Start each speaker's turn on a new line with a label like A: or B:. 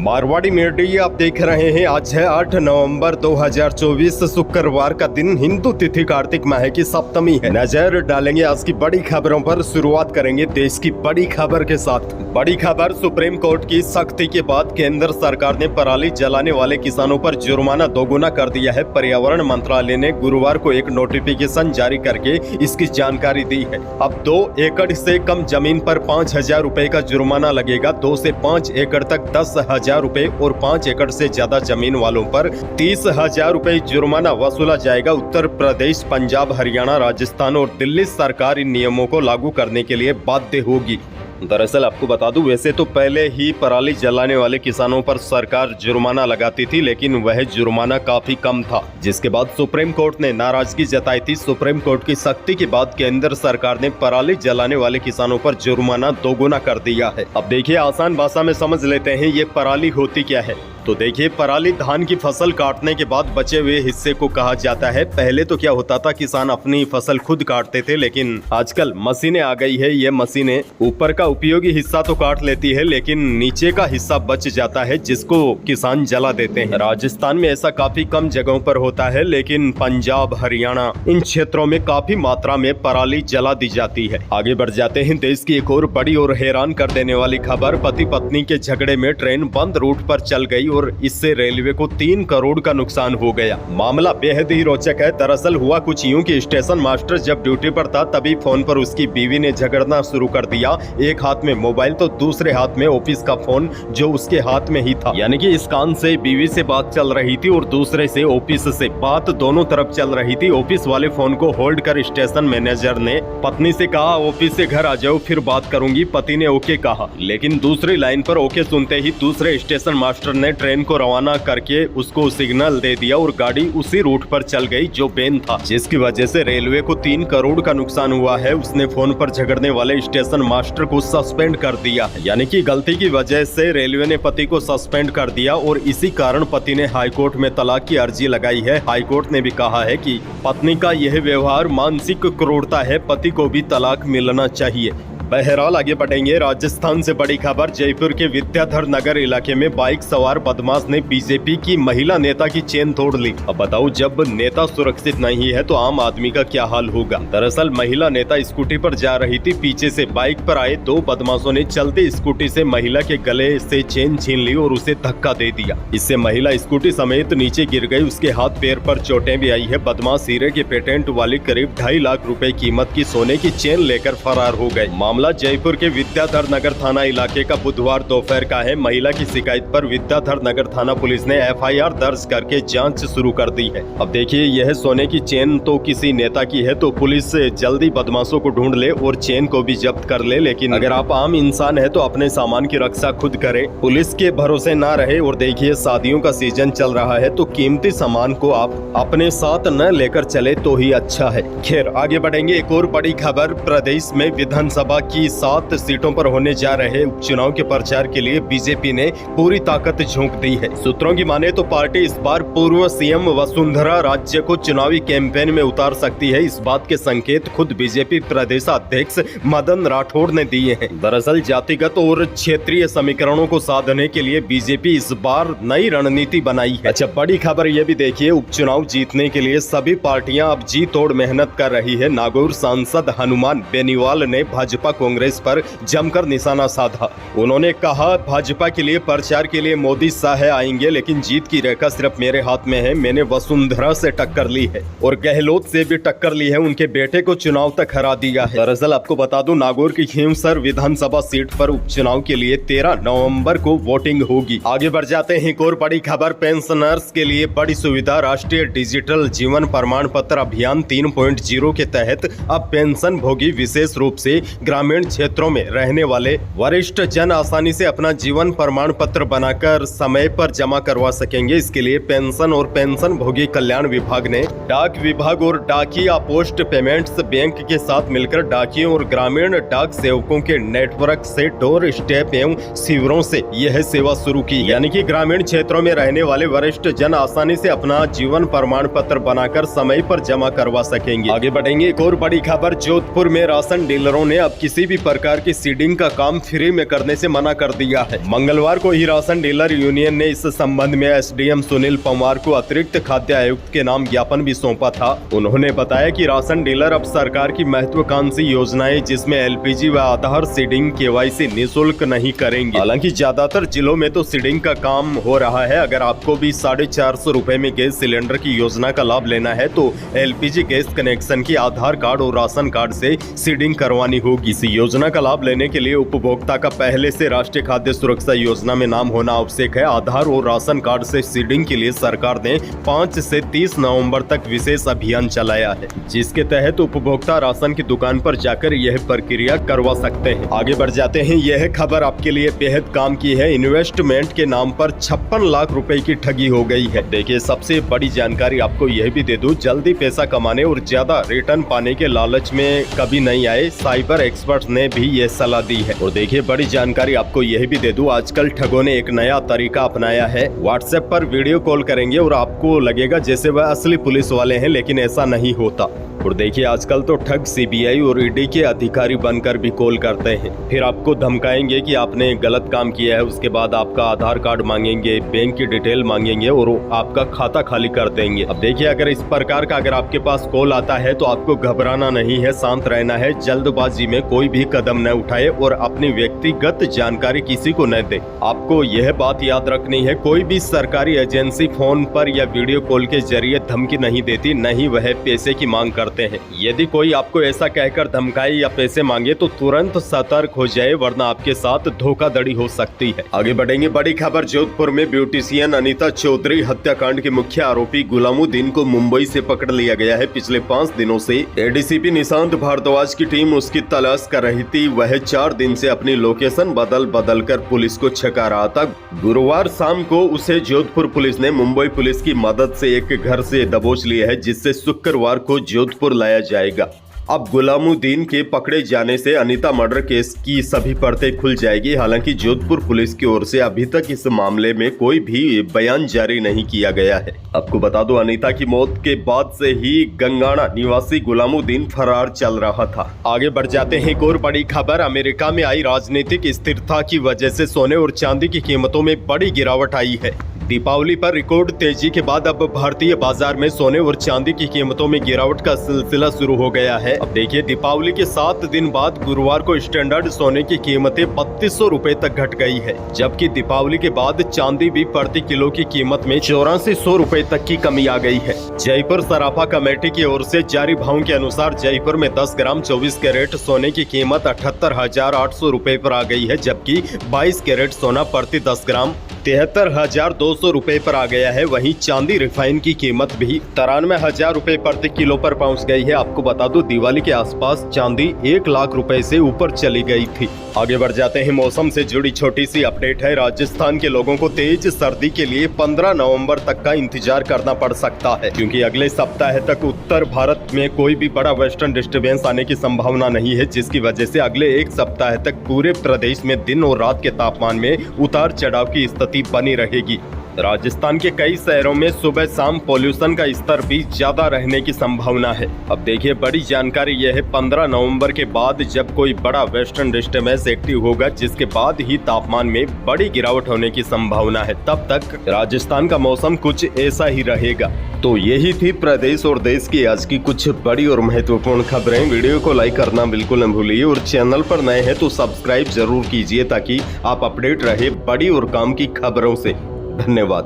A: Marwari media आप देख रहे हैं। आज है 8 नवंबर 2024 शुक्रवार का दिन। हिंदू तिथि कार्तिक माह की सप्तमी है। नजर डालेंगे आज की बड़ी खबरों पर। शुरुआत करेंगे देश की बड़ी खबर के साथ। बड़ी खबर, सुप्रीम कोर्ट की सख्ती के बाद केंद्र सरकार ने पराली जलाने वाले किसानों पर जुर्माना दोगुना कर दिया है। पर्यावरण मंत्रालय ने गुरुवार को एक नोटिफिकेशन जारी करके इसकी जानकारी दी है। अब 2 एकड़ से कम जमीन पर 5,000 रुपए का जुर्माना लगेगा। 2 से 5 एकड़ तक 10,000 रुपए और 5 एकड़ से ज्यादा जमीन वालों पर 30,000 रुपए जुर्माना वसूला जाएगा। उत्तर प्रदेश, पंजाब, हरियाणा, राजस्थान और दिल्ली सरकार इन नियमों को लागू करने के लिए बाध्य होगी। दरअसल आपको बता दूं, वैसे तो पहले ही पराली जलाने वाले किसानों पर सरकार जुर्माना लगाती थी, लेकिन वह जुर्माना काफी कम था, जिसके बाद सुप्रीम कोर्ट ने नाराजगी जताई थी। सुप्रीम कोर्ट की सख्ती के बाद केंद्र सरकार ने पराली जलाने वाले किसानों पर जुर्माना दोगुना कर दिया है। अब देखिए, आसान भाषा में समझ लेते हैं ये पराली होती क्या है। तो देखिए, पराली धान की फसल काटने के बाद बचे हुए हिस्से को कहा जाता है। पहले तो क्या होता था, किसान अपनी फसल खुद काटते थे, लेकिन आजकल मशीनें आ गई है। ये मशीनें ऊपर का उपयोगी हिस्सा तो काट लेती है, लेकिन नीचे का हिस्सा बच जाता है, जिसको किसान जला देते हैं। राजस्थान में ऐसा काफी कम जगहों पर होता है, लेकिन पंजाब, हरियाणा, इन क्षेत्रों में काफी मात्रा में पराली जला दी जाती है। आगे बढ़ जाते हैं। देश की एक और बड़ी और हैरान कर देने वाली खबर, पति पत्नी के झगड़े में ट्रेन बंद रूट पर चल गई और इससे रेलवे को 3 करोड़ का नुकसान हो गया। मामला बेहद ही रोचक है। दरअसल हुआ कुछ यूं कि स्टेशन मास्टर जब ड्यूटी पर था, तभी फोन पर उसकी बीवी ने झगड़ना शुरू कर दिया। एक हाथ में मोबाइल तो दूसरे हाथ में ऑफिस का फोन, जो उसके हाथ में ही था। यानी कि इस कान से बीवी से बात चल रही थी और दूसरे से ऑफिस से। बात दोनों तरफ चल रही थी। ऑफिस वाले फोन को होल्ड कर स्टेशन मैनेजर ने पत्नी से कहा, ऑफिस से घर आ जाओ, फिर बात करूंगी। पति ने ओके कहा, लेकिन दूसरी लाइन पर ओके सुनते ही दूसरे स्टेशन मास्टर ने ट्रेन को रवाना करके उसको सिग्नल दे दिया और गाड़ी उसी रूट पर चल गई जो बेन था, जिसकी वजह से रेलवे को 3 करोड़ का नुकसान हुआ है। उसने फोन पर झगड़ने वाले स्टेशन मास्टर को सस्पेंड कर दिया, यानी कि गलती की वजह से रेलवे ने पति को सस्पेंड कर दिया और इसी कारण पति ने हाईकोर्ट में तलाक की अर्जी लगाई है। हाईकोर्ट ने भी कहा है कि पत्नी का यह व्यवहार मानसिक क्रूरता है, पति को भी तलाक मिलना चाहिए। बहरहाल आगे बढ़ेंगे। राजस्थान से बड़ी खबर, जयपुर के विद्याधर नगर इलाके में बाइक सवार बदमाश ने बीजेपी की महिला नेता की चेन तोड़ ली। अब बताओ, जब नेता सुरक्षित नहीं है तो आम आदमी का क्या हाल होगा। दरअसल महिला नेता स्कूटी पर जा रही थी। पीछे से बाइक पर आए 2 बदमाशों ने चलती स्कूटी से महिला के गले से चेन छीन ली और उसे धक्का दे दिया। इससे महिला स्कूटी समेत नीचे गिर गई। उसके हाथ पैर पर चोटें भी आई है। बदमाश हीरे के पेटेंट वाली करीब 2.5 लाख रुपए कीमत की सोने की चेन लेकर फरार हो गए। मामला जयपुर के विद्याधर नगर थाना इलाके का बुधवार दोपहर का है। महिला की शिकायत पर विद्याधर नगर थाना पुलिस ने FIR दर्ज करके जांच शुरू कर दी है। अब देखिए, यह सोने की चेन तो किसी नेता की है, तो पुलिस जल्दी बदमाशों को ढूंढ ले और चेन को भी जब्त कर ले। लेकिन अगर आप आम इंसान है तो अपने सामान की रक्षा खुद करें, पुलिस के भरोसे ना रहे। और देखिए, शादियों का सीजन चल रहा है, तो कीमती सामान को आप अपने साथ न लेकर चले तो ही अच्छा है। खैर, आगे बढ़ेंगे। एक और बड़ी खबर, प्रदेश में विधानसभा की 7 सीटों पर होने जा रहे उपचुनाव के प्रचार के लिए बीजेपी ने पूरी ताकत झोंक दी है। सूत्रों की माने तो पार्टी इस बार पूर्व सीएम वसुंधरा राजे को चुनावी कैंपेन में उतार सकती है। इस बात के संकेत खुद बीजेपी प्रदेशाध्यक्ष मदन राठौड़ ने दिए हैं। दरअसल जातिगत और क्षेत्रीय समीकरणों को साधने के लिए बीजेपी इस बार नई रणनीति बनाई है। अच्छा, बड़ी खबर ये भी देखिए, उपचुनाव जीतने के लिए सभी पार्टियां अब जी तोड़ मेहनत कर रही है। नागौर सांसद हनुमान बेनीवाल ने भाजपा कांग्रेस पर जमकर निशाना साधा। उन्होंने कहा, भाजपा के लिए प्रचार के लिए मोदी शाह आएंगे, लेकिन जीत की रेखा सिर्फ मेरे हाथ में है। मैंने वसुंधरा से टक्कर ली है और गहलोत से भी टक्कर ली है। उनके बेटे को चुनाव तक हरा दिया है। दरअसल आपको बता दूं, नागौर की खींवसर विधानसभा सीट पर उपचुनाव के लिए 13 नवंबर को वोटिंग होगी। आगे बढ़ जाते हैं। एक और बड़ी खबर, पेंशनर्स के लिए बड़ी सुविधा, राष्ट्रीय डिजिटल जीवन प्रमाण पत्र अभियान 3.0 के तहत अब पेंशन भोगी, विशेष रूप से ग्रामीण क्षेत्रों में रहने वाले वरिष्ठ जन आसानी से अपना जीवन प्रमाण पत्र बनाकर समय पर जमा करवा सकेंगे। इसके लिए पेंशन और पेंशन भोगी कल्याण विभाग ने डाक विभाग और डाकिया पोस्ट पेमेंट्स बैंक के साथ मिलकर डाकियों और ग्रामीण डाक सेवकों के नेटवर्क से डोर स्टेप एवं शिविरों से यह सेवा शुरू की। यानी कि ग्रामीण क्षेत्रों में रहने वाले वरिष्ठ जन आसानी से अपना जीवन प्रमाण पत्र बनाकर समय पर जमा करवा सकेंगे। आगे बढ़ेंगे। एक और बड़ी खबर, जोधपुर में राशन डीलरों ने अब किसी भी प्रकार की सीडिंग का काम फ्री में करने से मना कर दिया है। मंगलवार को ही राशन डीलर यूनियन ने इस संबंध में एसडीएम सुनील पंवार को अतिरिक्त खाद्य आयुक्त के नाम ज्ञापन भी सौंपा था। उन्होंने बताया कि राशन डीलर अब सरकार की महत्वाकांक्षी योजनाएं जिसमें एलपीजी व आधार सीडिंग केवाईसी निःशुल्क नहीं करेंगे। हालांकि ज्यादातर जिलों में तो सीडिंग का काम हो रहा है। अगर आपको भी 450 रुपए में गैस सिलेंडर की योजना का लाभ लेना है तो एलपीजी गैस कनेक्शन की आधार कार्ड और राशन कार्ड से सीडिंग करवानी होगी। इस योजना का लाभ लेने के लिए उपभोक्ता का पहले से राष्ट्रीय खाद्य सुरक्षा योजना में नाम होना आवश्यक है। आधार और राशन कार्ड से सीडिंग के लिए सरकार ने 5 से 30 नवंबर तक विशेष अभियान चलाया है, जिसके तहत उपभोक्ता राशन की दुकान पर जाकर यह प्रक्रिया करवा सकते हैं। आगे बढ़ जाते हैं। यह खबर आपके लिए बेहद काम की है। इन्वेस्टमेंट के नाम पर 56 लाख रुपए की ठगी हो गई है। देखिए, सबसे बड़ी जानकारी आपको यह भी दे दूं, जल्दी पैसा कमाने और ज्यादा रिटर्न पाने के लालच में कभी नहीं आए। साइबर एक्सपर्ट ने भी यह सलाह दी है। और देखिए, बड़ी जानकारी आपको यह भी दे दूं, आजकल ठगों ने एक नया तरीका अपनाया है। व्हाट्सएप पर वीडियो कॉल करेंगे और आपको लगेगा जैसे वह असली पुलिस वाले हैं, लेकिन ऐसा नहीं होता। और देखिए, आजकल तो ठग सीबीआई और ईडी के अधिकारी बनकर भी कॉल करते हैं। फिर आपको धमकाएंगे कि आपने गलत काम किया है। उसके बाद आपका आधार कार्ड मांगेंगे, बैंक की डिटेल मांगेंगे और आपका खाता खाली कर देंगे। अब देखिए, अगर इस प्रकार का अगर आपके पास कॉल आता है तो आपको घबराना नहीं है, शांत रहना है। जल्दबाजी में कोई भी कदम न उठाए और अपनी व्यक्तिगत जानकारी किसी को न दे। आपको यह बात याद रखनी है, कोई भी सरकारी एजेंसी फोन पर या वीडियो कॉल के जरिए धमकी नहीं देती, न ही वह पैसे की मांग करते हैं। यदि कोई आपको ऐसा कहकर धमकाए या पैसे मांगे तो तुरंत सतर्क हो जाए, वरना आपके साथ धोखाधड़ी हो सकती है। आगे बढ़ेंगे। बड़ी खबर, जोधपुर में ब्यूटिशियन अनीता चौधरी हत्याकांड के मुख्य आरोपी गुलामुद्दीन को मुंबई से पकड़ लिया गया है। पिछले 5 दिनों से एडीसीपी निशांत भारद्वाज की टीम उसकी तलाश कर रही थी। वह 4 दिन से अपनी लोकेशन बदल कर पुलिस को छका रहा था। गुरुवार शाम को उसे जोधपुर पुलिस ने मुंबई पुलिस की मदद से एक घर से दबोच लिया है, जिससे शुक्रवार को जोधपुर लाया जाएगा। अब गुलामुद्दीन के पकड़े जाने से अनीता मर्डर केस की सभी परतें खुल जाएगी। हालांकि जोधपुर पुलिस की ओर से अभी तक इस मामले में कोई भी बयान जारी नहीं किया गया है। आपको बता दो, अनीता की मौत के बाद से ही गंगाना निवासी गुलामुद्दीन फरार चल रहा था। आगे बढ़ जाते हैं। एक और बड़ी खबर, अमेरिका में आई राजनीतिक स्थिरता की वजह से सोने और चांदी की कीमतों में बड़ी गिरावट आई है। दीपावली पर रिकॉर्ड तेजी के बाद अब भारतीय बाजार में सोने और चांदी की कीमतों में गिरावट का सिलसिला शुरू हो गया है। अब देखिए, दीपावली के 7 दिन बाद गुरुवार को स्टैंडर्ड सोने की कीमतें 3200 रुपए तक घट गई है, जबकि दीपावली के बाद चांदी भी प्रति किलो की कीमत में 8400 रुपए तक की कमी आ गई है। जयपुर सराफा कमेटी की ओर से जारी भावों के अनुसार जयपुर में 10 ग्राम 24 कैरेट सोने की कीमत 78,800 रुपए पर आ गई है, जबकि 22 कैरेट सोना प्रति 10 ग्राम 73,200 रुपए पर आ गया है। वहीं चांदी रिफाइन की कीमत भी 93,000 रुपए प्रति किलो पर पहुंच गई है। आपको बता दो, दिवाली के आसपास चांदी 1 लाख रुपए से ऊपर चली गई थी। आगे बढ़ जाते हैं। मौसम से जुड़ी छोटी सी अपडेट है। राजस्थान के लोगों को तेज सर्दी के लिए 15 नवंबर तक का इंतजार करना पड़ सकता है, क्योंकि अगले सप्ताह तक उत्तर भारत में कोई भी बड़ा वेस्टर्न डिस्टर्बेंस आने की संभावना नहीं है, जिसकी वजह से अगले 1 सप्ताह तक पूरे प्रदेश में दिन और रात के तापमान में उतार चढ़ाव की स्थिति बनी रहेगी। राजस्थान के कई शहरों में सुबह शाम पॉल्यूशन का स्तर भी ज्यादा रहने की संभावना है। अब देखिए, बड़ी जानकारी यह है, 15 नवंबर के बाद जब कोई बड़ा वेस्टर्न डिस्टर्बेंस एक्टिव होगा, जिसके बाद ही तापमान में बड़ी गिरावट होने की संभावना है। तब तक राजस्थान का मौसम कुछ ऐसा ही रहेगा। तो यही थी प्रदेश और देश की आज की कुछ बड़ी और महत्वपूर्ण खबरें। वीडियो को लाइक करना बिल्कुल न भूलिए और चैनल पर नए हैं तो सब्सक्राइब जरूर कीजिए, ताकि आप अपडेट रहे बड़ी और काम की खबरों से। धन्यवाद।